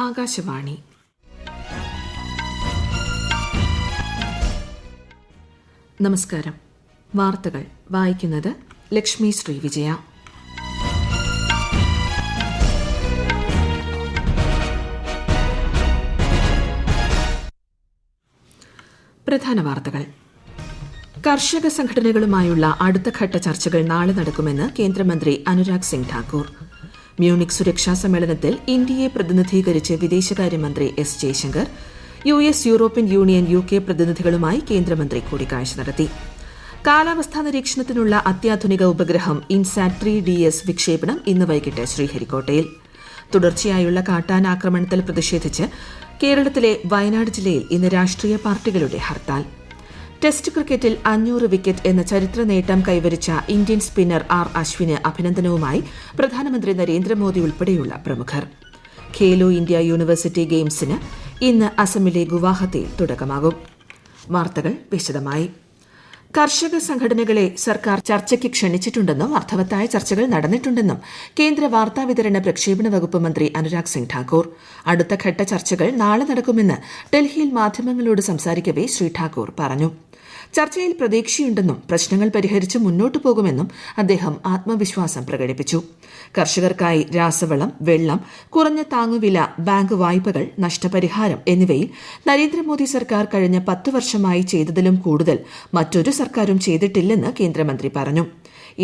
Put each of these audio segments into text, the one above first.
ആകാശവാണി. നമസ്കാരം. വാർത്തകൾ വായിക്കുന്നത് ലക്ഷ്മി ശ്രീവിജയ. പ്രധാന വാർത്തകൾ. കർഷക സംഘടനകളുമായുള്ള അടുത്തഘട്ട ചർച്ചകൾ നാളെ നടക്കുമെന്ന് കേന്ദ്രമന്ത്രി അനുരാഗ് സിംഗ് ഠാക്കൂർ. മ്യൂണിക് സുരക്ഷാ സമ്മേളനത്തിൽ ഇന്ത്യയെ പ്രതിനിധീകരിച്ച് വിദേശകാര്യമന്ത്രി S Jaishankar, US, European union, UK പ്രതിനിധികളുമായി കേന്ദ്രമന്ത്രി കൂടിക്കാഴ്ച നടത്തി. കാലാവസ്ഥാ നിരീക്ഷണത്തിനുള്ള അത്യാധുനിക ഉപഗ്രഹം ഇൻസാറ്റ് 3DS വിക്ഷേപണം ഇന്ന് വൈകിട്ട് ശ്രീഹരിക്കോട്ടയിൽ. തുടർച്ചയായുള്ള കാട്ടാനാക്രമണത്തിൽ പ്രതിഷേധിച്ച് കേരളത്തിലെ വയനാട് ജില്ലയിൽ ഇന്ന് രാഷ്ട്രീയ പാർട്ടികളുടെ ഹർത്താൽ. ടെസ്റ്റ് ക്രിക്കറ്റിൽ 500 വിക്കറ്റ് എന്ന ചരിത്ര നേട്ടം കൈവരിച്ച ഇന്ത്യൻ സ്പിന്നർ അശ്വിന് അഭിനന്ദനവുമായി പ്രധാനമന്ത്രി നരേന്ദ്രമോദി ഉൾപ്പെടെയുള്ള പ്രമുഖർ. ഖേലോ ഇന്ത്യ യൂണിവേഴ്സിറ്റി ഗെയിംസിന് ഇന്ന് അസമിലെ ഗുവാഹത്തിയിൽ തുടക്കമാകും. വാർത്തകൾ വിശദമായി. കർഷക സംഘടനകളെ സർക്കാർ ചർച്ചയ്ക്ക് ക്ഷണിച്ചിട്ടുണ്ടെന്നും അർത്ഥവത്തായ ചർച്ചകൾ നടന്നിട്ടുണ്ടെന്നും കേന്ദ്ര വാർത്താവിതരണ പ്രക്ഷേപണ വകുപ്പ് മന്ത്രി അനുരാഗ് സിംഗ് ഠാക്കൂർ. അടുത്ത ഘട്ട ചർച്ചകൾ നാളെ നടക്കുമെന്ന് ഡൽഹിയിൽ മാധ്യമങ്ങളോട് സംസാരിക്കവെ ശ്രീ ഠാക്കൂർ പറഞ്ഞു. ചർച്ചയിൽ പ്രതീക്ഷയുണ്ടെന്നും പ്രശ്നങ്ങൾ പരിഹരിച്ച് മുന്നോട്ടു പോകുമെന്നും അദ്ദേഹം ആത്മവിശ്വാസം പ്രകടിപ്പിച്ചു. കർഷകർക്കായി രാസവളം, വെള്ളം, കുറഞ്ഞ താങ്ങുവില, ബാങ്ക് വായ്പകൾ, നഷ്ടപരിഹാരം എന്നിവയിൽ നരേന്ദ്രമോദി സർക്കാർ കഴിഞ്ഞ 10 വർഷമായി ചെയ്തതിലും കൂടുതൽ മറ്റൊരു സർക്കാരും ചെയ്തിട്ടില്ലെന്ന് കേന്ദ്രമന്ത്രി പറഞ്ഞു.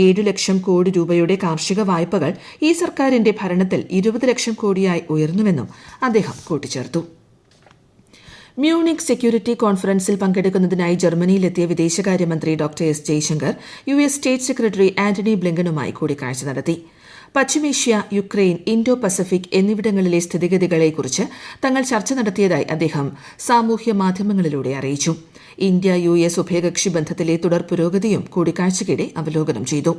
7 ലക്ഷം കോടി രൂപയുടെ കാർഷിക വായ്പകൾ ഈ സർക്കാരിന്റെ ഭരണത്തിൽ 20 ലക്ഷം കോടിയായി ഉയർന്നുവെന്നും അദ്ദേഹം കൂട്ടിച്ചേർത്തു. മ്യൂണിക് സെക്യൂരിറ്റി കോൺഫറൻസിൽ പങ്കെടുക്കുന്നതിനായി ജർമ്മനിയിലെത്തിയ വിദേശകാര്യമന്ത്രി doctor S Jaishankar US state secretary Antony ബ്ലിങ്കനുമായി കൂടിക്കാഴ്ച നടത്തി. പശ്ചിമേഷ്യ, യുക്രൈൻ, ഇൻഡോ പസഫിക് എന്നിവിടങ്ങളിലെ സ്ഥിതിഗതികളെക്കുറിച്ച് തങ്ങൾ ചർച്ച നടത്തിയതായി അദ്ദേഹം സാമൂഹ്യ മാധ്യമങ്ങളിലൂടെ അറിയിച്ചു. ഇന്ത്യ US ഉഭയകക്ഷി ബന്ധത്തിലെ തുടർ പുരോഗതിയും കൂടിക്കാഴ്ചയ്ക്കിടെ അവലോകനം ചെയ്തു.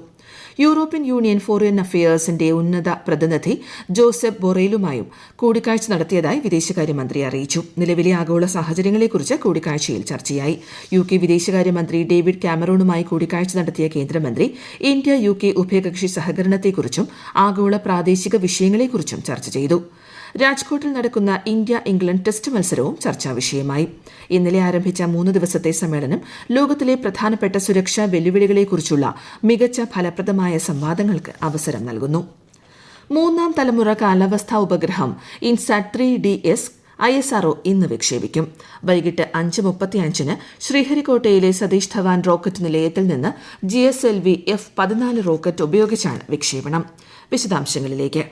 യൂറോപ്യൻ യൂണിയൻ ഫോറിൻ അഫയേഴ്സിന്റെ ഉന്നത പ്രതിനിധി ജോസഫ് ബൊറേലുമായും കൂടിക്കാഴ്ച നടത്തിയതായി വിദേശകാര്യമന്ത്രി അറിയിച്ചു. നിലവിലെ ആഗോള സാഹചര്യങ്ങളെക്കുറിച്ച് കൂടിക്കാഴ്ചയിൽ ചർച്ചയായി. UK വിദേശകാര്യമന്ത്രി ഡേവിഡ് കാമറൂണുമായി കൂടിക്കാഴ്ച നടത്തിയ കേന്ദ്രമന്ത്രി ഇന്ത്യ UK ഉഭയകക്ഷി സഹകരണത്തെക്കുറിച്ചും ആഗോള പ്രാദേശിക വിഷയങ്ങളെക്കുറിച്ചും ചർച്ച ചെയ്തു. രാജ്കോട്ടിൽ നടക്കുന്ന ഇന്ത്യ ഇംഗ്ലണ്ട് ടെസ്റ്റ് മത്സരവും ചർച്ചാ വിഷയമായി. ഇന്നലെ ആരംഭിച്ച 3 ദിവസത്തെ സമ്മേളനം ലോകത്തിലെ പ്രധാനപ്പെട്ട സുരക്ഷാ വെല്ലുവിളികളെക്കുറിച്ചുള്ള മികച്ച ഫലപ്രദമായ സംവാദങ്ങൾക്ക് അവസരം നൽകുന്നു. 3ാം തലമുറ കാലാവസ്ഥാ ഉപഗ്രഹം ഇൻസാറ്റ് 3DS ISRO ഇന്ന് വിക്ഷേപിക്കും. വൈകിട്ട് 5:35 ശ്രീഹരിക്കോട്ടയിലെ സതീഷ് ധവാൻ റോക്കറ്റ് നിലയത്തിൽ നിന്ന് GSLV F-14 റോക്കറ്റ് ഉപയോഗിച്ചാണ് വിക്ഷേപണം. വിശദാംശങ്ങളിലേക്ക്.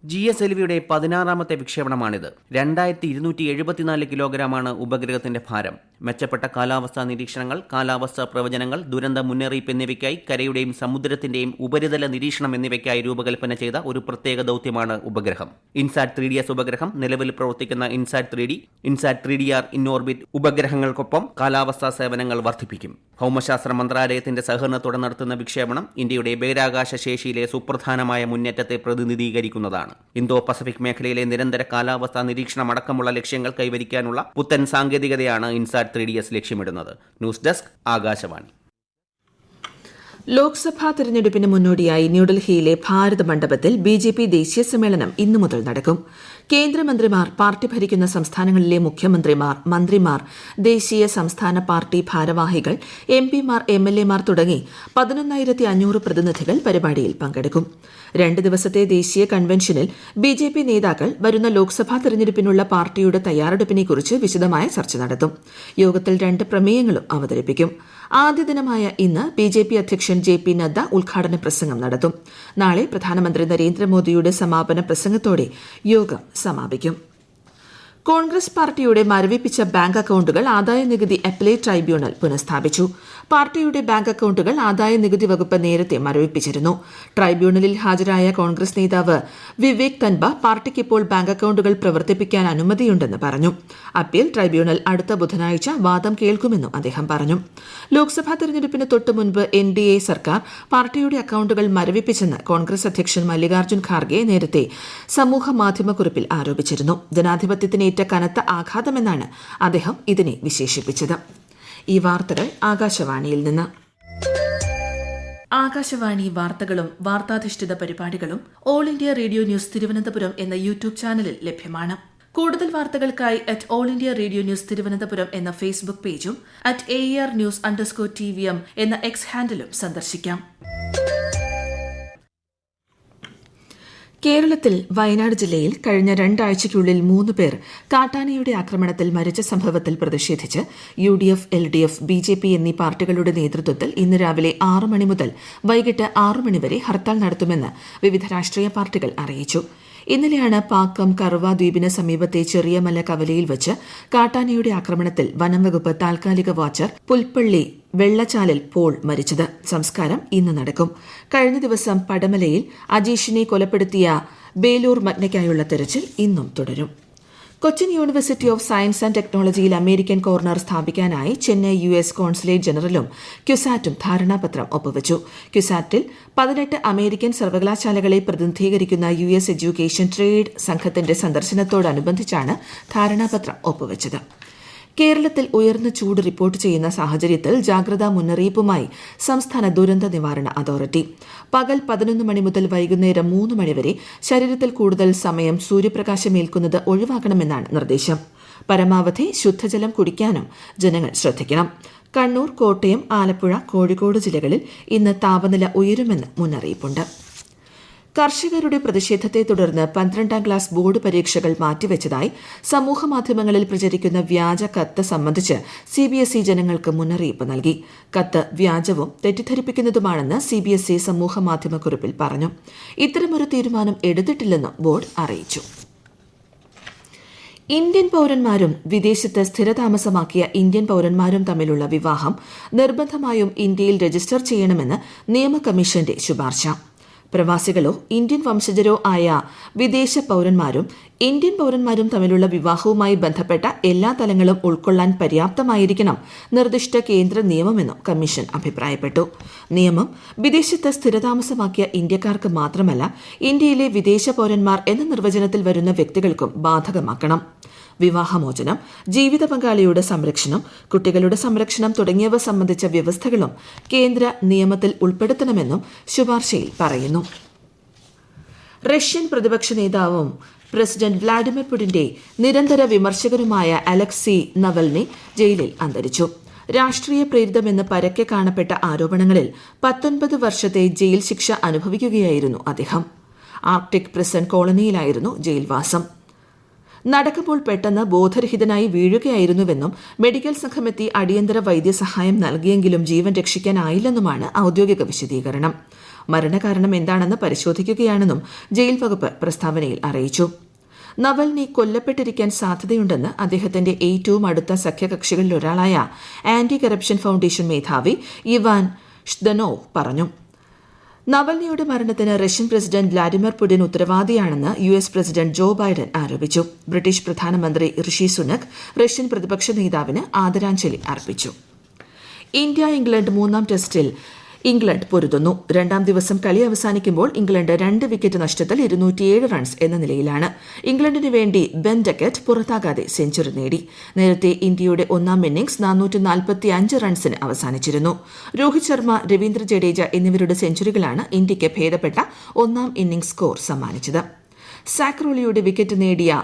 GSLVയുടെ 16ാമത്തെ വിക്ഷേപണമാണിത്. 2274 കിലോഗ്രാമാണ് ഉപഗ്രഹത്തിന്റെ ഭാരം. മെച്ചപ്പെട്ട കാലാവസ്ഥാ നിരീക്ഷണങ്ങൾ, കാലാവസ്ഥാ പ്രവചനങ്ങൾ, ദുരന്ത മുന്നറിയിപ്പ് എന്നിവയ്ക്കായി കരയുടെയും സമുദ്രത്തിന്റെയും ഉപരിതല നിരീക്ഷണം എന്നിവയ്ക്കായി രൂപകൽപ്പന ചെയ്ത ഒരു പ്രത്യേക ദൌത്യമാണ് ഉപഗ്രഹം. ഇൻസാറ്റ് 3DS ഉപഗ്രഹം നിലവിൽ പ്രവർത്തിക്കുന്ന INSAT 3D, INSAT 3DR in orbit ഉപഗ്രഹങ്ങൾക്കൊപ്പം കാലാവസ്ഥാ സേവനങ്ങൾ വർദ്ധിപ്പിക്കും. ഭൌമശാസ്ത്ര മന്ത്രാലയത്തിന്റെ സഹകരണത്തോടെ നടത്തുന്ന വിക്ഷേപണം ഇന്ത്യയുടെ ബഹിരാകാശ ശേഷിയിലെ സുപ്രധാനമായ മുന്നേറ്റത്തെ പ്രതിനിധീകരിക്കുന്നതാണ്. ഇന്തോ പസഫിക് മേഖലയിലെ നിരന്തര കാലാവസ്ഥാ നിരീക്ഷണം അടക്കമുള്ള ലക്ഷ്യങ്ങൾ കൈവരിക്കാനുള്ള പുത്തൻ സാങ്കേതികതയാണ് ഇൻസാറ്റ് 3DS ലക്ഷ്യമിടുന്നത്. News desk, Akashvani. ലോക്സഭാ തെരഞ്ഞെടുപ്പിന് മുന്നോടിയായി ന്യൂഡൽഹിയിലെ ഭാരത് മണ്ഡപത്തിൽ BJP ദേശീയ സമ്മേളനം ഇന്നു മുതൽ നടക്കും. കേന്ദ്രമന്ത്രിമാർ, പാർട്ടി ഭരിക്കുന്ന സംസ്ഥാനങ്ങളിലെ മുഖ്യമന്ത്രിമാർ, മന്ത്രിമാർ, ദേശീയ സംസ്ഥാന പാർട്ടി ഭാരവാഹികൾ, MPമാർ, MLAമാർ തുടങ്ങി 11,500 പ്രതിനിധികൾ പരിപാടിയിൽ പങ്കെടുക്കും. 2 ദിവസത്തെ ദേശീയ കൺവെൻഷനിൽ BJP നേതാക്കൾ വരുന്ന ലോക്സഭാ തെരഞ്ഞെടുപ്പിനുള്ള പാർട്ടിയുടെ തയ്യാറെടുപ്പിനെക്കുറിച്ച് വിശദമായ ചർച്ച നടത്തും. യോഗത്തിൽ 2 പ്രമേയങ്ങളും അവതരിപ്പിക്കും. ആദ്യ ദിനമായ ഇന്ന് BJP അധ്യക്ഷൻ JP നദ്ദ ഉദ്ഘാടന പ്രസംഗം നടത്തും. നാളെ പ്രധാനമന്ത്രി നരേന്ദ്രമോദിയുടെ സമാപന പ്രസംഗത്തോടെ യോഗം സമാപിക്കും. കോൺഗ്രസ് പാർട്ടിയുടെ മരവിപ്പിച്ച ബാങ്ക് അക്കൌണ്ടുകൾ ആദായനികുതി അപ്പലേറ്റ് ട്രൈബ്യൂണൽ പുനഃസ്ഥാപിച്ചു. പാർട്ടിയുടെ ബാങ്ക് അക്കൌണ്ടുകൾ ആദായനികുതി വകുപ്പ് നേരത്തെ മരവിപ്പിച്ചിരുന്നു. ട്രൈബ്യൂണലിൽ ഹാജരായ കോൺഗ്രസ് നേതാവ് വിവേക് തൻബ പാർട്ടിക്ക് ഇപ്പോൾ ബാങ്ക് അക്കൌണ്ടുകൾ പ്രവർത്തിപ്പിക്കാൻ അനുമതിയുണ്ടെന്ന് പറഞ്ഞു. അപ്പീൽ ട്രൈബ്യൂണൽ അടുത്ത ബുധനാഴ്ച വാദം കേൾക്കുമെന്നും അദ്ദേഹം പറഞ്ഞു. ലോക്സഭാ തെരഞ്ഞെടുപ്പിന് തൊട്ടു മുൻപ് NDA സർക്കാർ പാർട്ടിയുടെ അക്കൌണ്ടുകൾ മരവിപ്പിച്ചെന്ന് കോൺഗ്രസ് അധ്യക്ഷൻ മല്ലികാർജ്ജുൻ ഖാർഗെ നേരത്തെ സമൂഹ മാധ്യമക്കുറിപ്പിൽ ആരോപിച്ചിരുന്നു. ജനാധിപത്യത്തിനേറ്റ കനത്ത ആഘാതമെന്നാണ് അദ്ദേഹം ഇതിനെ വിശേഷിപ്പിച്ചത്. ഈ വാർത്തകൾ ആകാശവാണിയിൽ നിന്ന്. ആകാശവാണി വാർത്തകളും വാർത്താധിഷ്ഠിത പരിപാടികളും all India radio news Thiruvananthapuram എന്ന യൂട്യൂബ് ചാനലിൽ ലഭ്യമാണ്. കൂടുതൽ വാർത്തകൾക്കായി all India radio news Thiruvananthapuram എന്ന ഫേസ്ബുക്ക് പേജും @ARnews_TVM എന്ന എക്സ് ഹാൻഡിലും സന്ദർശിക്കാം. കേരളത്തിൽ വയനാട് ജില്ലയിൽ കഴിഞ്ഞ 2 ആഴ്ചയ്ക്കുള്ളിൽ 3 പേർ കാട്ടാനയുടെ ആക്രമണത്തിൽ മരിച്ച സംഭവത്തിൽ പ്രതിഷേധിച്ച് UDF, LDF, BJP എന്നീ പാർട്ടികളുടെ നേതൃത്വത്തിൽ ഇന്ന് രാവിലെ 6 മണി മുതൽ വൈകിട്ട് 6 മണി വരെ ഹർത്താൽ നടത്തുമെന്ന് വിവിധ രാഷ്ട്രീയ പാർട്ടികൾ അറിയിച്ചു. ഇന്നലെയാണ് പാക്കം കറുവ ദ്വീപിന് സമീപത്തെ ചെറിയമല കവലയിൽ വച്ച് കാട്ടാനയുടെ ആക്രമണത്തിൽ വനംവകുപ്പ് താൽക്കാലിക വാച്ചർ പുൽപ്പള്ളി വെള്ളച്ചാലിൽ പോൾ മരിച്ചത്. സംസ്കാരം ഇന്ന് നടക്കും. കഴിഞ്ഞ ദിവസം പടമലയിൽ അജീഷിനെ കൊലപ്പെടുത്തിയ ബേലൂർ മഗ്നയ്ക്കായുള്ള തെരച്ചിൽ ഇന്നും തുടരും. Cochin university of science and ടെക്നോളജിയിൽ അമേരിക്കൻ കോർണർ സ്ഥാപിക്കാനായി ചെന്നൈ US കോൺസുലേറ്റ് ജനറലും ക്യുസാറ്റും ധാരണാപത്രം ഒപ്പുവച്ചു. ക്യുസാറ്റിൽ 18 അമേരിക്കൻ സർവകലാശാലകളെ പ്രതിനിധീകരിക്കുന്ന US എഡ്യൂക്കേഷൻ ട്രേഡ് സംഘത്തിന്റെ സന്ദർശനത്തോടനുബന്ധിച്ചാണ് ധാരണാപത്രം ഒപ്പുവച്ചത്. കേരളത്തിൽ ഉയർന്ന ചൂട് റിപ്പോർട്ട് ചെയ്യുന്ന സാഹചര്യത്തിൽ ജാഗ്രതാ മുന്നറിയിപ്പുമായി സംസ്ഥാന ദുരന്ത നിവാരണ അതോറിറ്റി. പകൽ 11 മണി മുതൽ വൈകുന്നേരം 3 മണി വരെ ശരീരത്തിൽ കൂടുതൽ സമയം സൂര്യപ്രകാശമേൽക്കുന്നത് ഒഴിവാക്കണമെന്നാണ് നിർദ്ദേശം. പരമാവധി ശുദ്ധജലം കുടിക്കാനും ജനങ്ങൾ ശ്രദ്ധിക്കണം. കണ്ണൂർ, കോട്ടയം, ആലപ്പുഴ, കോഴിക്കോട് ജില്ലകളിൽ ഇന്ന് താപനില ഉയരുമെന്ന് മുന്നറിയിപ്പുണ്ട്. കർഷകരുടെ പ്രതിഷേധത്തെ തുടർന്ന് 12ാം ക്ലാസ് ബോർഡ് പരീക്ഷകൾ മാറ്റിവെച്ചതായി സമൂഹമാധ്യമങ്ങളിൽ പ്രചരിക്കുന്ന വ്യാജ കത്ത് സംബന്ധിച്ച് CBSE ജനങ്ങൾക്ക് മുന്നറിയിപ്പ് നൽകി. കത്ത് വ്യാജവും തെറ്റിദ്ധരിപ്പിക്കുന്നതുമാണെന്ന് CBSE സമൂഹമാധ്യമക്കുറിപ്പിൽ പറഞ്ഞു. ഇത്തരമൊരു തീരുമാനം എടുത്തിട്ടില്ലെന്നും ബോർഡ് അറിയിച്ചു. ഇന്ത്യൻ പൌരന്മാരും വിദേശത്ത് സ്ഥിരതാമസമാക്കിയ ഇന്ത്യൻ പൌരന്മാരും തമ്മിലുള്ള വിവാഹം നിർബന്ധമായും ഇന്ത്യയിൽ രജിസ്റ്റർ ചെയ്യണമെന്ന് നിയമ കമ്മീഷന്റെ ശുപാർശ. പ്രവാസികളോ ഇന്ത്യൻ വംശജരോ ആയ വിദേശ പൌരന്മാരും ഇന്ത്യൻ പൌരന്മാരും തമ്മിലുള്ള വിവാഹവുമായി ബന്ധപ്പെട്ട എല്ലാ തലങ്ങളും ഉൾക്കൊള്ളാൻ പര്യാപ്തമായിരിക്കണം നിർദ്ദിഷ്ട കേന്ദ്ര നിയമമെന്നും കമ്മീഷൻ അഭിപ്രായപ്പെട്ടു. നിയമം വിദേശത്ത് സ്ഥിരതാമസമാക്കിയ ഇന്ത്യക്കാർക്ക് മാത്രമല്ല ഇന്ത്യയിലെ വിദേശ പൌരന്മാർ എന്ന നിർവചനത്തിൽ വരുന്ന വ്യക്തികൾക്കും ബാധകമാക്കണം. വിവാഹമോചനം, ജീവിത പങ്കാളിയുടെ സംരക്ഷണം, കുട്ടികളുടെ സംരക്ഷണം തുടങ്ങിയവ സംബന്ധിച്ച വ്യവസ്ഥകളും കേന്ദ്ര നിയമത്തിൽ ഉൾപ്പെടുത്തണമെന്നും ശുപാർശയിൽ പറയുന്നു. റഷ്യൻ പ്രതിപക്ഷ നേതാവും പ്രസിഡന്റ് വ്ളാഡിമിർ പുടിന്റെ നിരന്തര വിമർശകനുമായ അലക്സി നവൽനി ജയിലിൽ അന്തരിച്ചു. രാഷ്ട്രീയ പ്രേരിതമെന്ന് പരക്കെ കാണപ്പെട്ട ആരോപണങ്ങളിൽ 19 വർഷത്തെ ജയിൽ ശിക്ഷ അനുഭവിക്കുകയായിരുന്നു അദ്ദേഹം. ആർക്ടിക് പ്രിസൺ കോളനിയിലായിരുന്നു ജയിൽവാസം. നടക്കുമ്പോൾ പെട്ടെന്ന് ബോധരഹിതനായി വീഴുകയായിരുന്നുവെന്നും മെഡിക്കൽ സംഘമെത്തി അടിയന്തര വൈദ്യസഹായം നൽകിയെങ്കിലും ജീവൻ രക്ഷിക്കാനായില്ലെന്നുമാണ് ഔദ്യോഗിക വിശദീകരണം. മരണകാരണം എന്താണെന്ന് പരിശോധിക്കുകയാണെന്നും ജയിൽ വകുപ്പ് പ്രസ്താവനയിൽ അറിയിച്ചു. നവൽനി കൊല്ലപ്പെട്ടിരിക്കാൻ സാധ്യതയുണ്ടെന്ന് അദ്ദേഹത്തിന്റെ ഏറ്റവും അടുത്ത സഖ്യകക്ഷികളിലൊരാളായ ആന്റി കറപ്ഷൻ ഫൗണ്ടേഷൻ മേധാവി ഇവാൻ ഷ്ദനോവ് പറഞ്ഞു. നവൽനിയുടെ മരണത്തിന് റഷ്യൻ പ്രസിഡന്റ് വ്ളാഡിമിർ പുടിൻ ഉത്തരവാദിയാണെന്ന് US പ്രസിഡന്റ് ജോ ബൈഡൻ ആരോപിച്ചു. ബ്രിട്ടീഷ് പ്രധാനമന്ത്രി ഋഷി സുനക് റഷ്യൻ പ്രതിപക്ഷ നേതാവിന് ആദരാഞ്ജലി അർപ്പിച്ചു. ഇന്ത്യ ഇംഗ്ലണ്ട് 3ാം ടെസ്റ്റിൽ ഇംഗ്ലണ്ട് പൊരുതുന്നു. 2ാം ദിവസം കളി അവസാനിക്കുമ്പോൾ ഇംഗ്ലണ്ട് 2 വിക്കറ്റ് നഷ്ടത്തിൽ 207 റൺസ് എന്ന നിലയിലാണ്. ഇംഗ്ലണ്ടിന് വേണ്ടി ബെൻ ഡക്കറ്റ് പുറത്താകാതെ സെഞ്ചുറി നേടി. നേരത്തെ ഇന്ത്യയുടെ 1ാം ഇന്നിംഗ്സ് 445 റൺസിന് അവസാനിച്ചിരുന്നു. രോഹിത് ശർമ്മ, രവീന്ദ്ര ജഡേജ എന്നിവരുടെ സെഞ്ചുറികളാണ് ഇന്ത്യയ്ക്ക് ഭേദപ്പെട്ട 1ാം ഇന്നിംഗ്സ് സ്കോർ സമ്മാനിച്ചത്. സാക്രോളിയുടെ വിക്കറ്റ് നേടിയ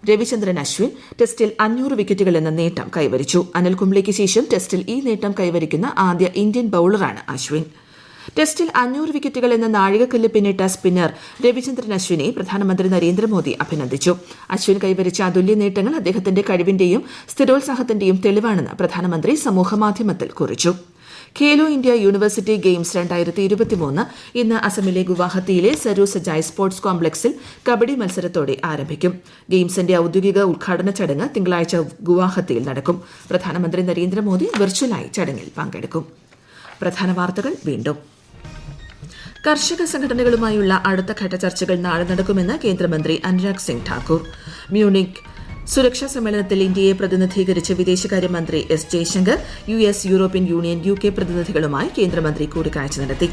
രവിചന്ദ്രൻ അശ്വിൻ ടെസ്റ്റിൽ 500 വിക്കറ്റുകൾ എന്ന നേട്ടം കൈവരിച്ചു. അനിൽ കുംബ്ലെയ്ക്ക് ശേഷം ടെസ്റ്റിൽ ഈ നേട്ടം കൈവരിക്കുന്ന ആദ്യ ഇന്ത്യൻ ബൌളറാണ് അശ്വിൻ. ടെസ്റ്റിൽ 500 വിക്കറ്റുകൾ എന്ന നാഴികക്കല്ല് പിന്നിട്ട സ്പിന്നർ രവിചന്ദ്രൻ അശ്വിനെ പ്രധാനമന്ത്രി നരേന്ദ്രമോദി അഭിനന്ദിച്ചു. അശ്വിൻ കൈവരിച്ച അതുല്യ നേട്ടങ്ങൾ അദ്ദേഹത്തിന്റെ കഴിവിന്റെയും സ്ഥിരോത്സാഹത്തിന്റെയും തെളിവാണെന്ന് പ്രധാനമന്ത്രി സമൂഹമാധ്യമത്തിൽ കുറിച്ചു. ഖേലോ ഇന്ത്യ യൂണിവേഴ്സിറ്റി ഗെയിംസ് 2023 ഇന്ന് അസമിലെ ഗുവാഹത്തിയിലെ സരു സജായ് സ്പോർട്സ് കോംപ്ലക്സിൽ കബഡി മത്സരത്തോടെ ആരംഭിക്കും. ഗെയിംസിന്റെ ഔദ്യോഗിക ഉദ്ഘാടന ചടങ്ങ് തിങ്കളാഴ്ച ഗുവാഹത്തിയിൽ നടക്കും. പ്രധാനമന്ത്രി നരേന്ദ്രമോദി വെർച്വലായി ചടങ്ങിൽ പങ്കെടുക്കും. പ്രധാന വാർത്തകൾ വീണ്ടും. കർഷക സംഘടനകളുമായുള്ള അടുത്ത ഘട്ട ചർച്ചകൾ നാളെ നടക്കുമെന്ന് കേന്ദ്രമന്ത്രി അനുരാഗ് സിംഗ് ഠാക്കൂർ. മ്യൂണിക് സുരക്ഷാ സമ്മേളനത്തിൽ ഇന്ത്യയെ പ്രതിനിധീകരിച്ച് വിദേശകാര്യമന്ത്രി S Jaishankar US, European union, UK പ്രതിനിധികളുമായി കേന്ദ്രമന്ത്രി കൂടിക്കാഴ്ച നടത്തി.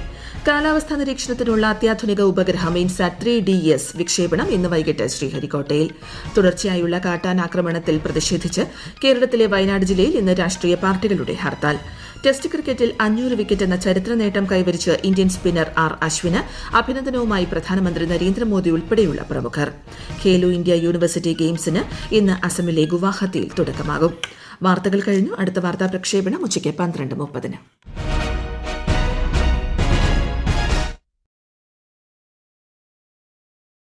കാലാവസ്ഥാ നിരീക്ഷണത്തിനുള്ള അത്യാധുനിക ഉപഗ്രഹം ഇൻസാറ്റ് 3DS വിക്ഷേപണം ഇന്ന് വൈകിട്ട് ശ്രീഹരിക്കോട്ടയിൽ. തുടർച്ചയായുള്ള കാട്ടാനാക്രമണത്തിൽ പ്രതിഷേധിച്ച് കേരളത്തിലെ വയനാട് ജില്ലയിൽ ഇന്ന് രാഷ്ട്രീയ പാർട്ടികളുടെ ഹർത്താൽ. ടെസ്റ്റ് ക്രിക്കറ്റിൽ 500 വിക്കറ്റ് എന്ന ചരിത്ര നേട്ടം കൈവരിച്ച് ഇന്ത്യൻ സ്പിന്നർ ആർ അശ്വിന് അഭിനന്ദനവുമായി പ്രധാനമന്ത്രി നരേന്ദ്രമോദി ഉൾപ്പെടെയുള്ള പ്രമുഖർ. ഖേലോ ഇന്ത്യ യൂണിവേഴ്സിറ്റി ഗെയിംസിന് ഇന്ന് അസമിലെ ഗുവാഹത്തിയിൽ തുടക്കമാകും. വാർത്തകൾ കഴിഞ്ഞു. അടുത്ത വാർത്താ പ്രക്ഷേപണം ഉച്ചയ്ക്ക് 12:30.